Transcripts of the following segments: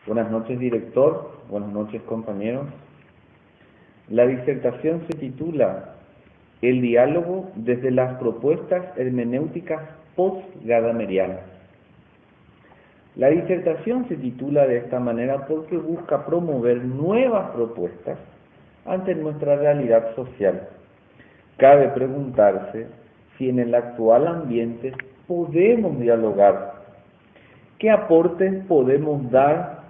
Buenas noches, director. Buenas noches, compañeros. La disertación se titula El diálogo desde las propuestas hermenéuticas post-gadamerianas. La disertación se titula de esta manera porque busca promover nuevas propuestas ante nuestra realidad social. Cabe preguntarse si en el actual ambiente podemos dialogar. ¿Qué aportes podemos dar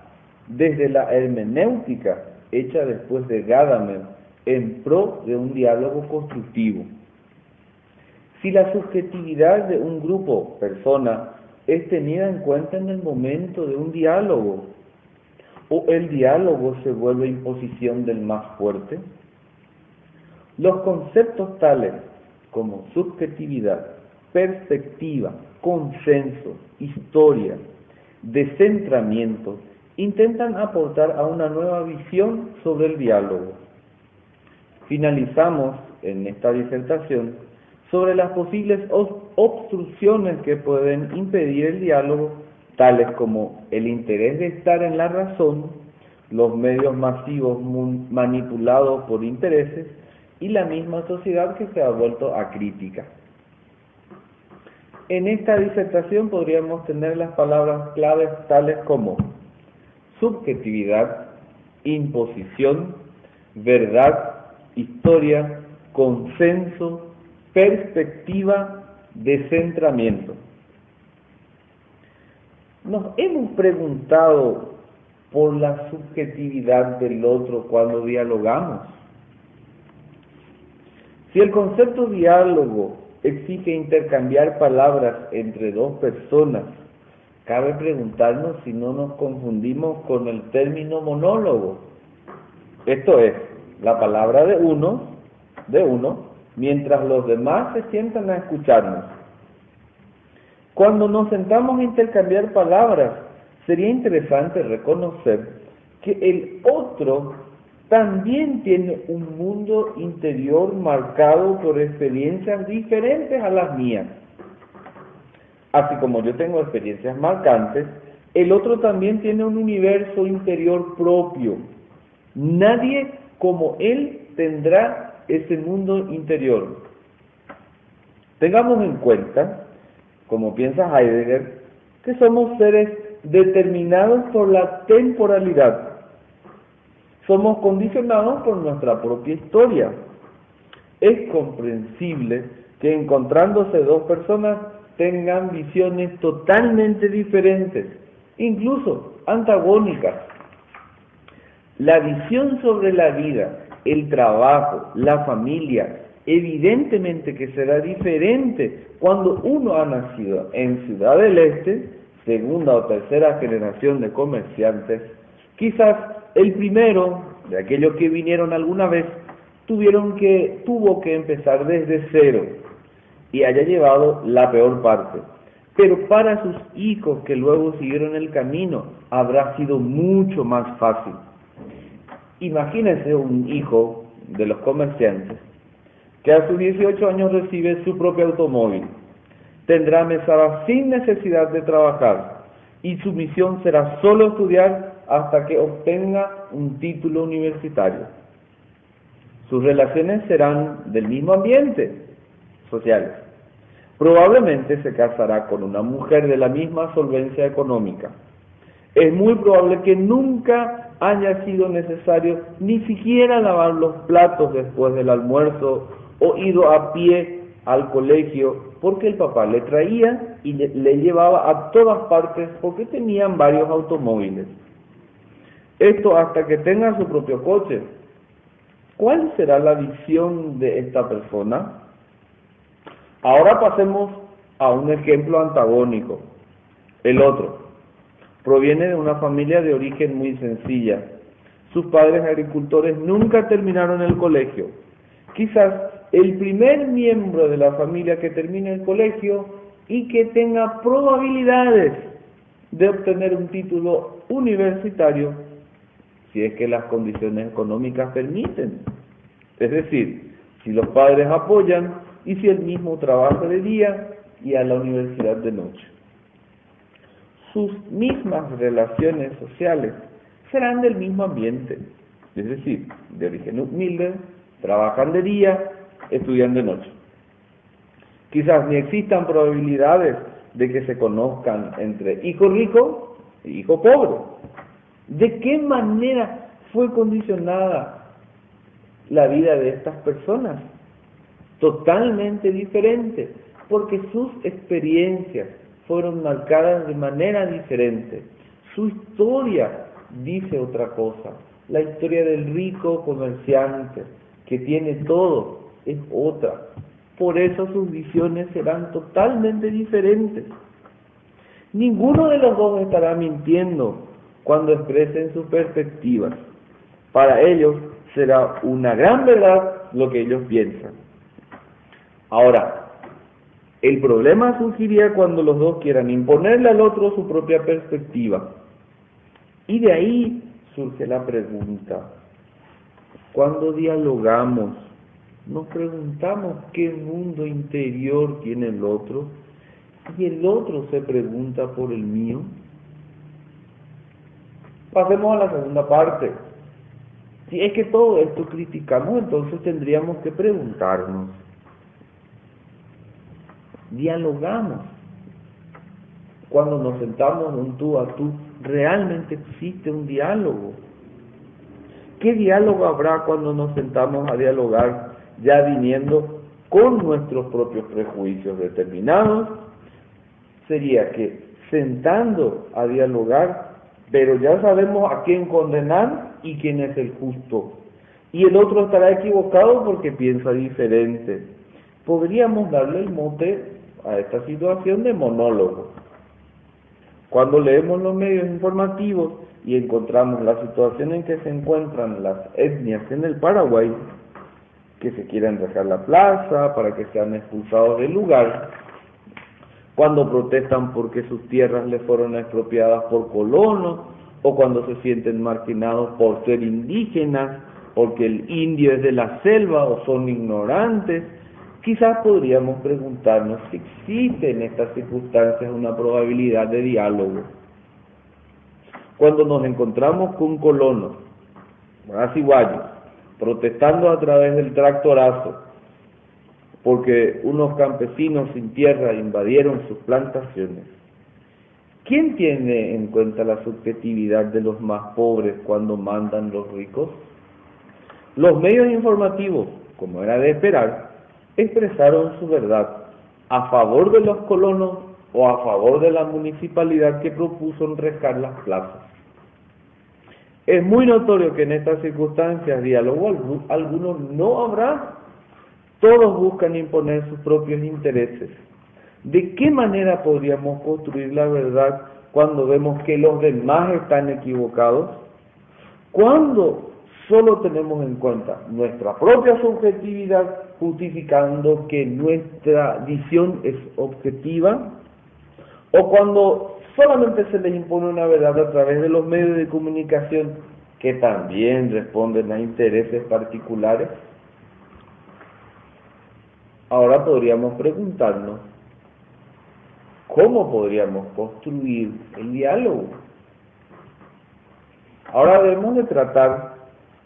desde la hermenéutica hecha después de Gadamer en pro de un diálogo constructivo? Si la subjetividad de un grupo, persona, es tenida en cuenta en el momento de un diálogo, o el diálogo se vuelve imposición del más fuerte. Los conceptos tales como subjetividad, perspectiva, consenso, historia, descentramiento, intentan aportar a una nueva visión sobre el diálogo. Finalizamos en esta disertación sobre las posibles obstrucciones que pueden impedir el diálogo, tales como el interés de estar en la razón, los medios masivos manipulados por intereses y la misma sociedad que se ha vuelto acrítica. En esta disertación podríamos tener las palabras claves tales como subjetividad, imposición, verdad, historia, consenso, perspectiva, descentramiento. Nos hemos preguntado por la subjetividad del otro cuando dialogamos. Si el concepto diálogo exige intercambiar palabras entre dos personas, cabe preguntarnos si no nos confundimos con el término monólogo. Esto es, la palabra de uno, mientras los demás se sientan a escucharnos. Cuando nos sentamos a intercambiar palabras, sería interesante reconocer que el otro también tiene un mundo interior marcado por experiencias diferentes a las mías. Así como yo tengo experiencias marcantes, el otro también tiene un universo interior propio. Nadie como él tendrá ese mundo interior. Tengamos en cuenta, como piensa Heidegger, que somos seres determinados por la temporalidad. Somos condicionados por nuestra propia historia. Es comprensible que encontrándose dos personas tengan visiones totalmente diferentes, incluso antagónicas. La visión sobre la vida, el trabajo, la familia, evidentemente que será diferente cuando uno ha nacido en Ciudad del Este, segunda o tercera generación de comerciantes. Quizás el primero, de aquellos que vinieron alguna vez, tuvo que empezar desde cero y haya llevado la peor parte. Pero para sus hijos que luego siguieron el camino, habrá sido mucho más fácil. Imagínense un hijo de los comerciantes que a sus 18 años recibe su propio automóvil, tendrá mesada sin necesidad de trabajar y su misión será solo estudiar hasta que obtenga un título universitario. Sus relaciones serán del mismo ambiente, sociales. Probablemente se casará con una mujer de la misma solvencia económica. Es muy probable que nunca haya sido necesario ni siquiera lavar los platos después del almuerzo o ido a pie al colegio porque el papá le traía y le llevaba a todas partes porque tenían varios automóviles. Esto hasta que tenga su propio coche. ¿Cuál será la visión de esta persona? Ahora pasemos a un ejemplo antagónico. El otro proviene de una familia de origen muy sencilla. Sus padres agricultores nunca terminaron el colegio. Quizás el primer miembro de la familia que termine el colegio y que tenga probabilidades de obtener un título universitario, si es que las condiciones económicas permiten. Es decir, si los padres apoyan y si él mismo trabaja de día y a la universidad de noche. sus mismas relaciones sociales serán del mismo ambiente, es decir, de origen humilde, trabajan de día, estudian de noche. Quizás ni existan probabilidades de que se conozcan entre hijo rico y hijo pobre. ¿De qué manera fue condicionada la vida de estas personas? Totalmente diferente, porque sus experiencias fueron marcadas de manera diferente. Su historia dice otra cosa. La historia del rico comerciante que tiene todo es otra. Por eso sus visiones serán totalmente diferentes. Ninguno de los dos estará mintiendo cuando expresen sus perspectivas. Para ellos será una gran verdad lo que ellos piensan. Ahora, el problema surgiría cuando los dos quieran imponerle al otro su propia perspectiva. Y de ahí surge la pregunta. Cuando dialogamos, nos preguntamos qué mundo interior tiene el otro y el otro se pregunta por el mío. Pasemos a la segunda parte. Si es que todo esto criticamos, entonces tendríamos que preguntarnos. Dialogamos. Cuando nos sentamos un tú a tú, ¿realmente existe un diálogo? ¿Qué diálogo habrá cuando nos sentamos a dialogar ya viniendo con nuestros propios prejuicios determinados? Sería que sentando a dialogar, pero ya sabemos a quién condenar y quién es el justo. Y el otro estará equivocado porque piensa diferente. Podríamos darle el mote a esta situación de monólogo. Cuando leemos los medios informativos y encontramos la situación en que se encuentran las etnias en el Paraguay, que se quieren dejar la plaza para que sean expulsados del lugar, cuando protestan porque sus tierras les fueron expropiadas por colonos, o cuando se sienten marginados por ser indígenas, porque el indio es de la selva o son ignorantes, quizás podríamos preguntarnos si existe en estas circunstancias una probabilidad de diálogo. Cuando nos encontramos con colonos, raciguayos, protestando a través del tractorazo, porque unos campesinos sin tierra invadieron sus plantaciones, ¿quién tiene en cuenta la subjetividad de los más pobres cuando mandan los ricos? Los medios informativos, como era de esperar, expresaron su verdad a favor de los colonos o a favor de la municipalidad que propuso enrejar las plazas. Es muy notorio que en estas circunstancias diálogo alguno no habrá. Todos buscan imponer sus propios intereses. ¿De qué manera podríamos construir la verdad cuando vemos que los demás están equivocados? Cuando solo tenemos en cuenta nuestra propia subjetividad, justificando que nuestra visión es objetiva, o cuando solamente se les impone una verdad a través de los medios de comunicación que también responden a intereses particulares. Ahora podríamos preguntarnos, ¿cómo podríamos construir el diálogo? Ahora debemos de tratar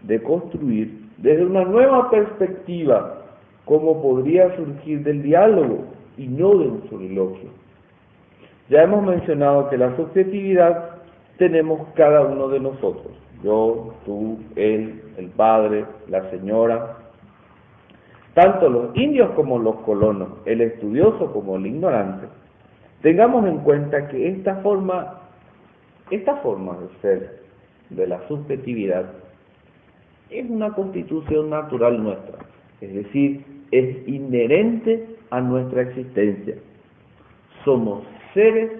de construir desde una nueva perspectiva cómo podría surgir del diálogo y no de un soliloquio. Ya hemos mencionado que la subjetividad tenemos cada uno de nosotros, yo, tú, él, el padre, la señora, tanto los indios como los colonos, el estudioso como el ignorante. Tengamos en cuenta que esta forma de ser de la subjetividad es una constitución natural nuestra, es decir, es inherente a nuestra existencia. Somos seres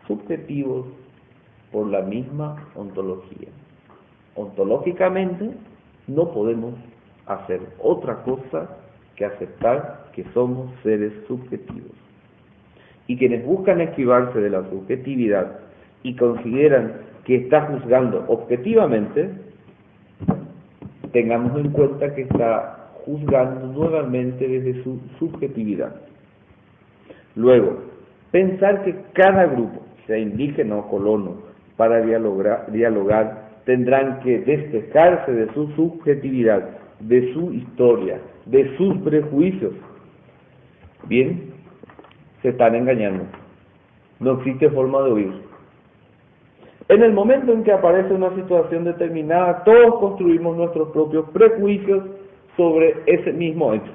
subjetivos por la misma ontología. Ontológicamente no podemos hacer otra cosa que aceptar que somos seres subjetivos. Y quienes buscan esquivarse de la subjetividad y consideran que está juzgando objetivamente, tengamos en cuenta que está juzgando nuevamente desde su subjetividad. Luego, pensar que cada grupo, sea indígena o colono, para dialogar tendrán que despejarse de su subjetividad, de su historia, de sus prejuicios. Bien, se están engañando. No existe forma de huir. En el momento en que aparece una situación determinada, todos construimos nuestros propios prejuicios sobre ese mismo hecho.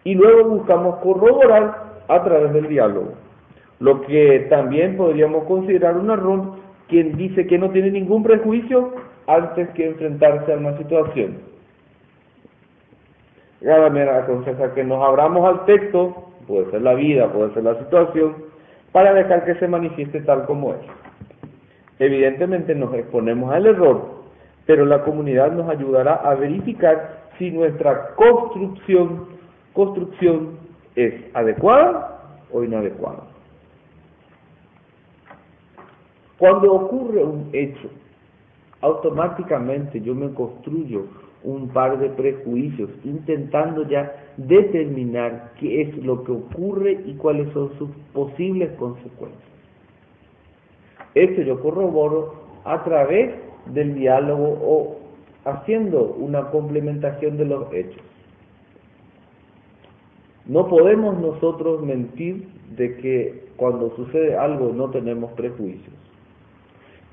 Y luego buscamos corroborar a través del diálogo. Lo que también podríamos considerar un error quien dice que no tiene ningún prejuicio antes que enfrentarse a una situación. Gadamer aconseja que nos abramos al texto, puede ser la vida, puede ser la situación, para dejar que se manifieste tal como es. Evidentemente nos exponemos al error, pero la comunidad nos ayudará a verificar si nuestra construcción es adecuada o inadecuada. Cuando ocurre un hecho, automáticamente yo me construyo un par de prejuicios, intentando ya determinar qué es lo que ocurre y cuáles son sus posibles consecuencias. Esto yo corroboro a través del diálogo o haciendo una complementación de los hechos. No podemos nosotros mentir de que cuando sucede algo no tenemos prejuicios.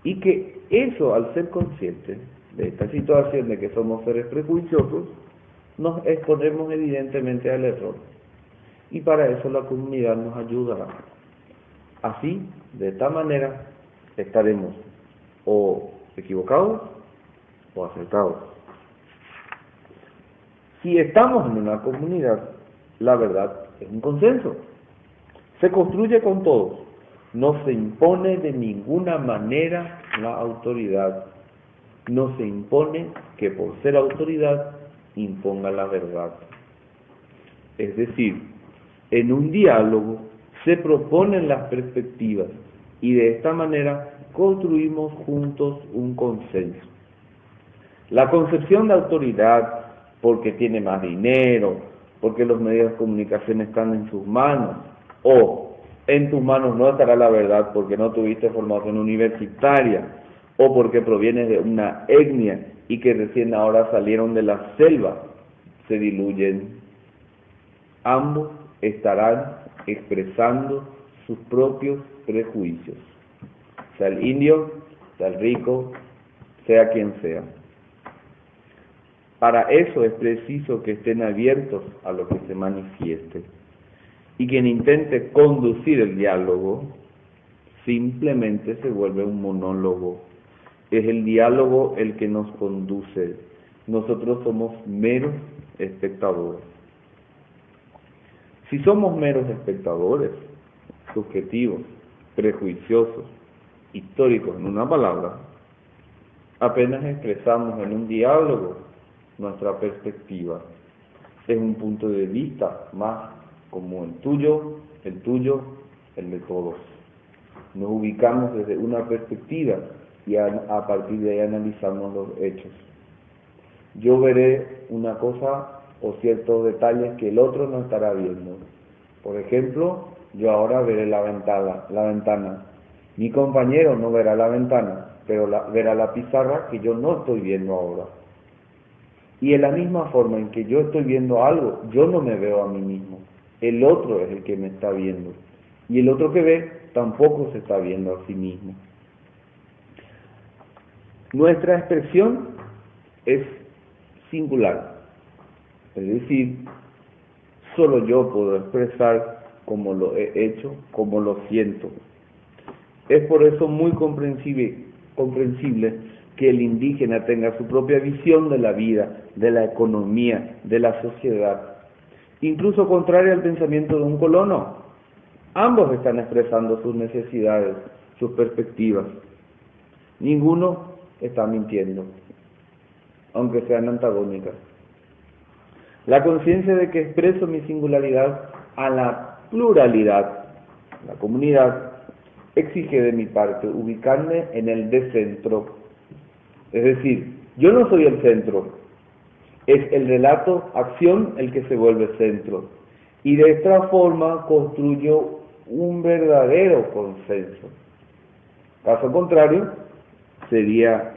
Y que eso, al ser conscientes de esta situación de que somos seres prejuiciosos, nos exponemos evidentemente al error. Y para eso la comunidad nos ayudará. Así, de esta manera, estaremos o equivocados o acertados. Si estamos en una comunidad, la verdad es un consenso. Se construye con todos. No se impone de ninguna manera la autoridad. No se impone que por ser autoridad imponga la verdad. Es decir, en un diálogo se proponen las perspectivas y de esta manera construimos juntos un consenso. La concepción de autoridad, porque tiene más dinero, porque los medios de comunicación están en sus manos, o en tus manos no estará la verdad porque no tuviste formación universitaria, o porque provienes de una etnia y que recién ahora salieron de la selva, se diluyen. Ambos estarán expresando sus propios prejuicios, sea el indio, sea el rico, sea quien sea. Para eso es preciso que estén abiertos a lo que se manifieste. Y quien intente conducir el diálogo simplemente se vuelve un monólogo. Es el diálogo el que nos conduce. Nosotros somos meros espectadores. Si somos meros espectadores, subjetivos, prejuiciosos, históricos en una palabra, apenas expresamos en un diálogo nuestra perspectiva. Es un punto de vista más como el tuyo, el de todos. Nos ubicamos desde una perspectiva y a partir de ahí analizamos los hechos. Yo veré una cosa o ciertos detalles que el otro no estará viendo. Por ejemplo, yo ahora veré la ventana. Mi compañero no verá la ventana, pero verá la pizarra que yo no estoy viendo ahora. Y en la misma forma en que yo estoy viendo algo, yo no me veo a mí mismo. El otro es el que me está viendo. Y el otro que ve tampoco se está viendo a sí mismo. Nuestra expresión es singular. Es decir, solo yo puedo expresar como lo he hecho, como lo siento. Es por eso muy comprensible que el indígena tenga su propia visión de la vida, de la economía, de la sociedad, incluso contraria al pensamiento de un colono. Ambos están expresando sus necesidades, sus perspectivas. Ninguno está mintiendo, aunque sean antagónicas. La conciencia de que expreso mi singularidad a la pluralidad, la comunidad, exige de mi parte ubicarme en el decentro. Es decir, yo no soy el centro, es el relato, acción, el que se vuelve centro. Y de esta forma construyo un verdadero consenso. Caso contrario, sería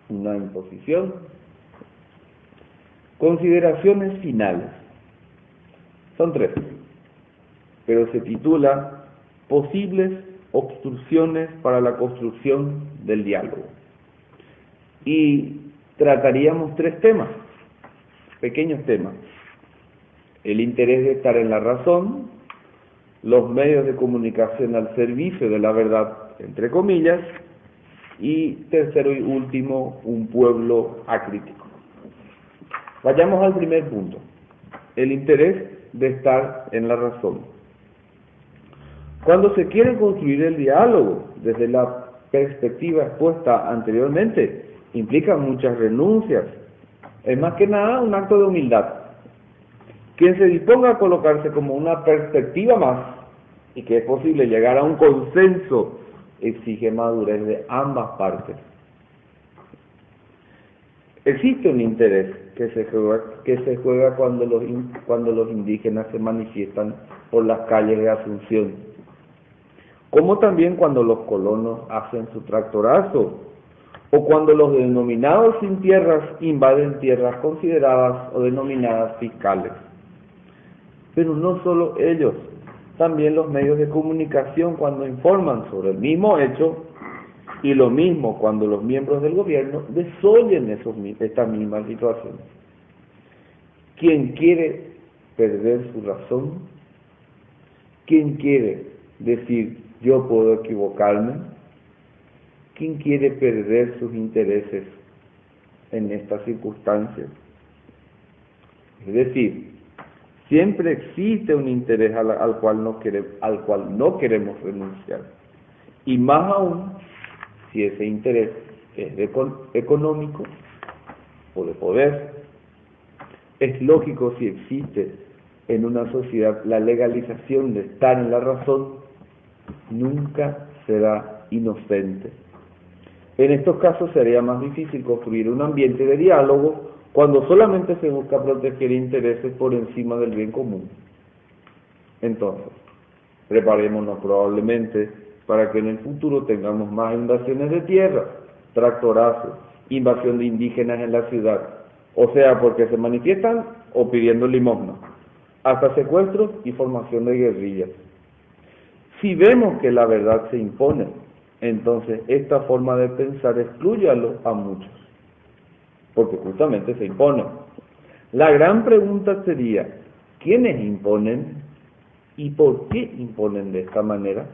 una imposición. Consideraciones finales. Son 3, pero se titula Posibles obstrucciones para la construcción del diálogo. Y trataríamos 3 temas, pequeños temas. El interés de estar en la razón, los medios de comunicación al servicio de la verdad, entre comillas, y tercero y último, un pueblo acrítico. Vayamos al primer punto, el interés de estar en la razón. Cuando se quiere construir el diálogo desde la perspectiva expuesta anteriormente, implica muchas renuncias. Es más que nada un acto de humildad. Quien se disponga a colocarse como una perspectiva más y que es posible llegar a un consenso exige madurez de ambas partes. Existe un interés que se juega cuando los indígenas se manifiestan por las calles de Asunción, como también cuando los colonos hacen su tractorazo, o cuando los denominados sin tierras invaden tierras consideradas o denominadas fiscales. Pero no solo ellos, también los medios de comunicación cuando informan sobre el mismo hecho, y lo mismo cuando los miembros del gobierno desoyen estas mismas situaciones. ¿Quién quiere perder su razón? ¿Quién quiere decir yo puedo equivocarme? ¿Quién quiere perder sus intereses en estas circunstancias? Es decir, siempre existe un interés al cual no queremos renunciar. Y más aún, si ese interés es económico o de poder. Es lógico si existe en una sociedad la legalización de estar en la razón, nunca será inocente. En estos casos sería más difícil construir un ambiente de diálogo cuando solamente se busca proteger intereses por encima del bien común. Entonces, preparémonos probablemente para que en el futuro tengamos más invasiones de tierra, tractorazos, invasión de indígenas en la ciudad, o sea, porque se manifiestan o pidiendo limosna, hasta secuestros y formación de guerrillas. Si vemos que la verdad se impone, entonces esta forma de pensar excluye a muchos, porque justamente se impone. La gran pregunta sería, ¿quiénes imponen y por qué imponen de esta manera?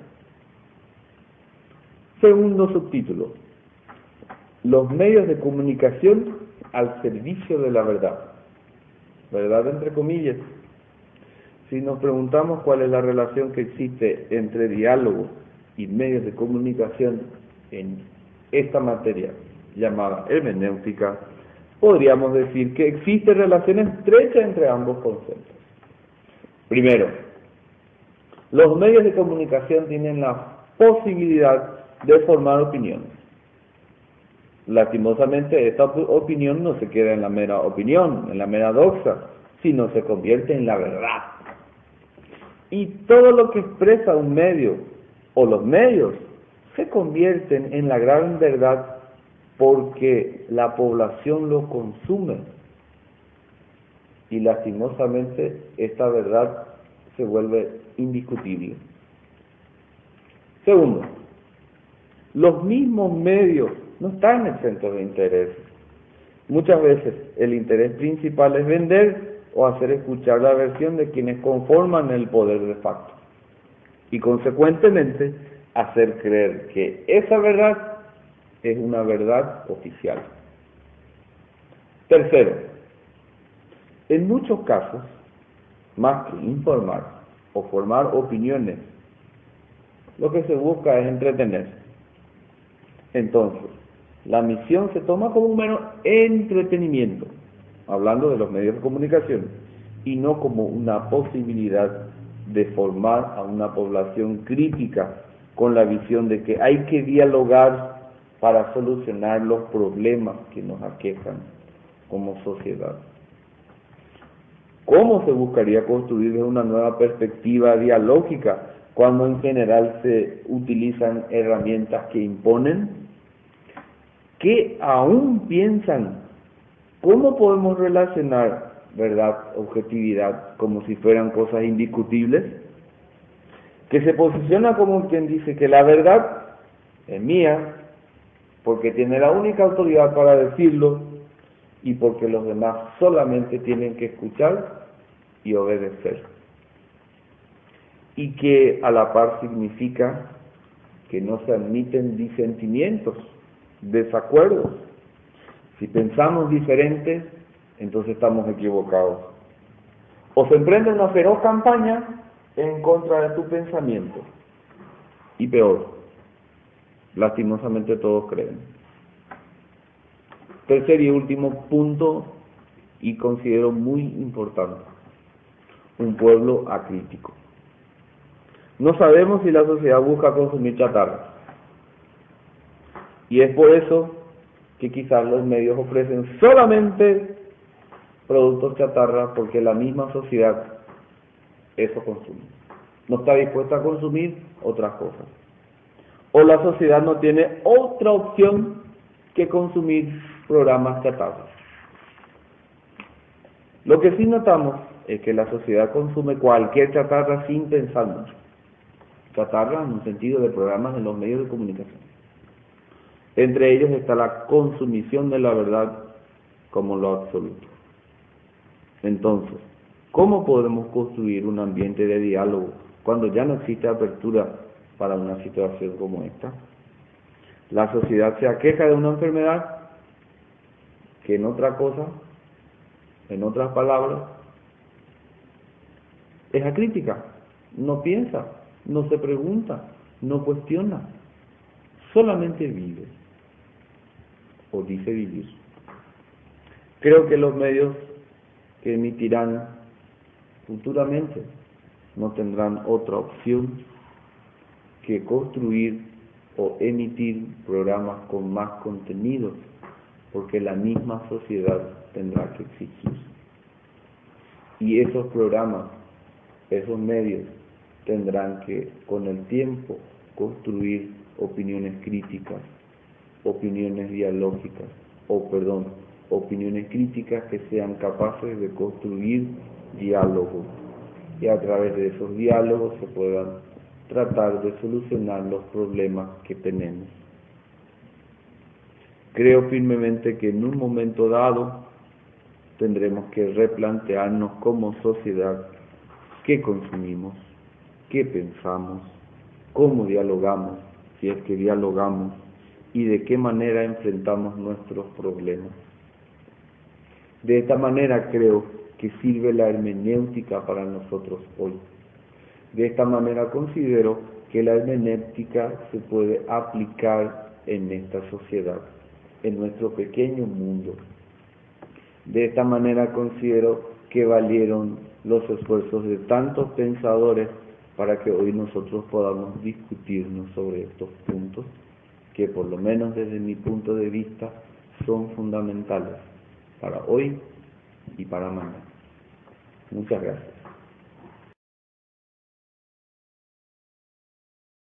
Segundo subtítulo, los medios de comunicación al servicio de la verdad. Verdad entre comillas. Si nos preguntamos cuál es la relación que existe entre diálogo y medios de comunicación en esta materia llamada hermenéutica, podríamos decir que existe relación estrecha entre ambos conceptos. Primero, los medios de comunicación tienen la posibilidad de formar opiniones. Lastimosamente, esta opinión no se queda en la mera opinión, en la mera doxa, sino se convierte en la verdad. Y todo lo que expresa un medio o los medios se convierten en la gran verdad porque la población lo consume. Y lastimosamente esta verdad se vuelve indiscutible. Segundo, los mismos medios no están exentos de intereses. Muchas veces el interés principal es vender o hacer escuchar la versión de quienes conforman el poder de facto y consecuentemente hacer creer que esa verdad es una verdad oficial. Tercero, en muchos casos, más que informar o formar opiniones, lo que se busca es entretener. Entonces, la misión se toma como un mero entretenimiento, hablando de los medios de comunicación, y no como una posibilidad de formar a una población crítica con la visión de que hay que dialogar para solucionar los problemas que nos aquejan como sociedad. ¿Cómo se buscaría construir una nueva perspectiva dialógica cuando en general se utilizan herramientas que imponen, que aún piensan cómo podemos relacionar verdad, objetividad, como si fueran cosas indiscutibles, que se posiciona como quien dice que la verdad es mía, porque tiene la única autoridad para decirlo y porque los demás solamente tienen que escuchar y obedecer. Y que a la par significa que no se admiten disentimientos, desacuerdos. Si pensamos diferente, entonces estamos equivocados. O se emprende una feroz campaña en contra de tu pensamiento. Y peor, lastimosamente todos creen. Tercer y último punto, y considero muy importante, un pueblo acrítico. No sabemos si la sociedad busca consumir chatarra. Y es por eso que quizás los medios ofrecen solamente productos chatarra, porque la misma sociedad eso consume. No está dispuesta a consumir otras cosas. O la sociedad no tiene otra opción que consumir programas chatarra. Lo que sí notamos es que la sociedad consume cualquier chatarra sin pensar mucho. Chatarra en un sentido de programas en los medios de comunicación. Entre ellos está la consumición de la verdad como lo absoluto. Entonces, ¿cómo podemos construir un ambiente de diálogo cuando ya no existe apertura para una situación como esta? La sociedad se aqueja de una enfermedad que en otra cosa, en otras palabras, es acrítica, no piensa, no se pregunta, no cuestiona, solamente vive o dice vivir. Creo que los medios que emitirán futuramente no tendrán otra opción que construir o emitir programas con más contenidos, porque la misma sociedad tendrá que exigir. Y esos programas, esos medios, tendrán que, con el tiempo, construir opiniones críticas, opiniones dialógicas, opiniones críticas que sean capaces de construir diálogos, y a través de esos diálogos se puedan tratar de solucionar los problemas que tenemos. Creo firmemente que en un momento dado tendremos que replantearnos como sociedad qué consumimos, qué pensamos, cómo dialogamos, si es que dialogamos, y de qué manera enfrentamos nuestros problemas. De esta manera creo que sirve la hermenéutica para nosotros hoy. De esta manera considero que la hermenéutica se puede aplicar en esta sociedad, en nuestro pequeño mundo. De esta manera considero que valieron los esfuerzos de tantos pensadores para que hoy nosotros podamos discutirnos sobre estos puntos, que por lo menos desde mi punto de vista son fundamentales para hoy y para mañana. Muchas gracias.